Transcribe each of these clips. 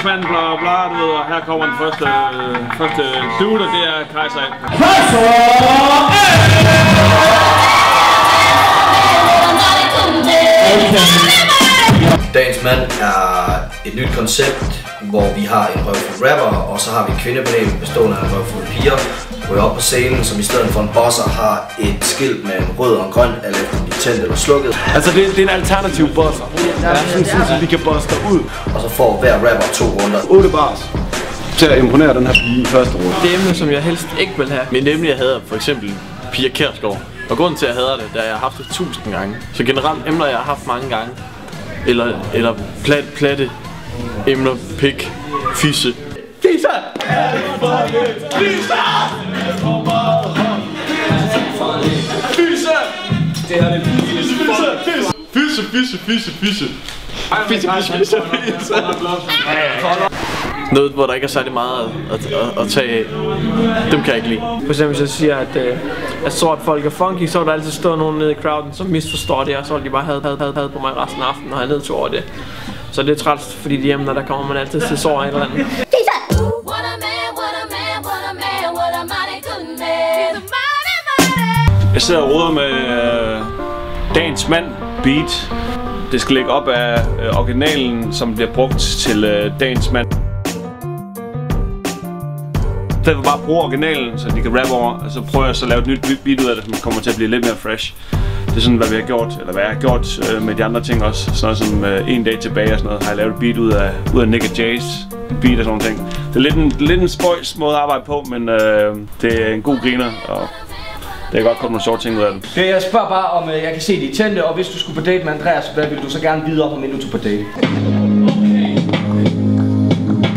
mand, bla bla, du ved, og her kommer den første dude, og det er Kaiser. Dagens mand er et nyt koncept, hvor vi har en røvfuld rapper, og så har vi en kvindepanel bestående af en røvfuld piger, går op på scenen, som i stedet for en bosser har et skilt med en rød og en grøn, eller efter de tændt eller slukket. Altså det er en alternativ bosser. Jeg synes, at vi kan bosse ud. Og så får hver rapper 2 runder. 8 bars til at imponere den her pige i første runde. Det emne, som jeg helst ikke vil have. Men emne, jeg hader, for eksempel Pia Kjærsgaard. Og grunden til, at jeg hader det, er, at jeg har haft det 1000 gange. Så generelt emner, jeg har haft mange gange. Eller platte emner, pik, fisse. Fisse! Fisse! Fisse! Det er det. Fisse, fisse, fisse, fisse. Fisse, fisse, fisse, fisse. Noget, hvor der ikke er særlig meget at tage af. Dem kan jeg ikke lide. For eksempel, hvis jeg siger, at sort folk er funky, så vil der altid stå nogen nede i crowden, som misforstår det, og så vil de bare have på mig resten af aftenen, og have nedtur over det. Så det er træls, fordi de emner, der kommer man altid til sår af et eller andet. Jeg sidder og roder med Dagens Mand beat. Det skal ligge op af originalen, som bliver brugt til Dagens Mand. Jeg vil bare bruge originalen, så de kan rappe over, og så prøver jeg så at lave et nyt beat ud af det, som kommer til at blive lidt mere fresh. Det er sådan, hvad vi har gjort, eller hvad jeg har gjort med de andre ting også. Sådan noget som En dag tilbage og sådan noget, har jeg lavet et beat ud af Nick og Jays beat og sådan nogle ting. Det er lidt en spøjs måde at arbejde på, men det er en god griner, og det kan godt komme nogle sjove ting ud af det. Jeg spørger bare, om jeg kan se de tændte, og hvis du skulle på date med Andreas, hvad vil du så gerne vide op, om inden du på date? Okay.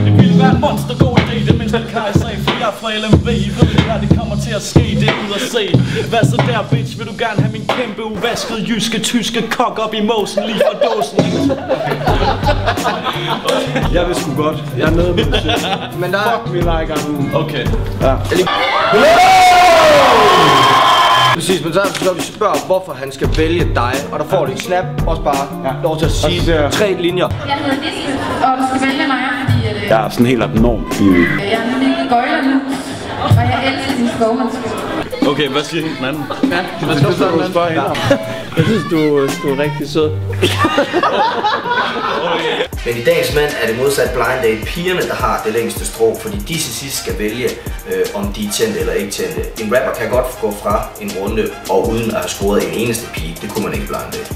Det ville være en monstergod idé, det mindste kan jeg sige, for jeg er fra LMV. Ved du hvad, det kommer til at ske, det er ud at se. Hvad så der, bitch? Vil du gerne have min kæmpe uvaskede jyske tyske kok op i måsen lige fra dåsen? Jeg vil sgu godt. Jeg er nede med det shit. Men der fuck me like I'm... Okay. Ja. Præcis, men så vi spørger, hvorfor han skal vælge dig, og der får du et snap, også bare lov til at sige 3 linjer. Jeg hedder Lise, og du skal vælge mig, fordi Jeg er sådan helt abnorm. jeg er nemlig i gøjler nu, og jeg elsker din skovmandskab. Okay, hvad siger den anden? Ja, hvad skal du spørge hende om? Jeg synes, du er rigtig sød. Men i Dagens Mand er det modsat blind date pigerne, der har det længste strå, fordi de til sidst skal vælge, om de er tændte eller ikke tændte. En rapper kan godt gå fra en runde, og uden at have scoret en eneste pige. Det kunne man ikke blind date.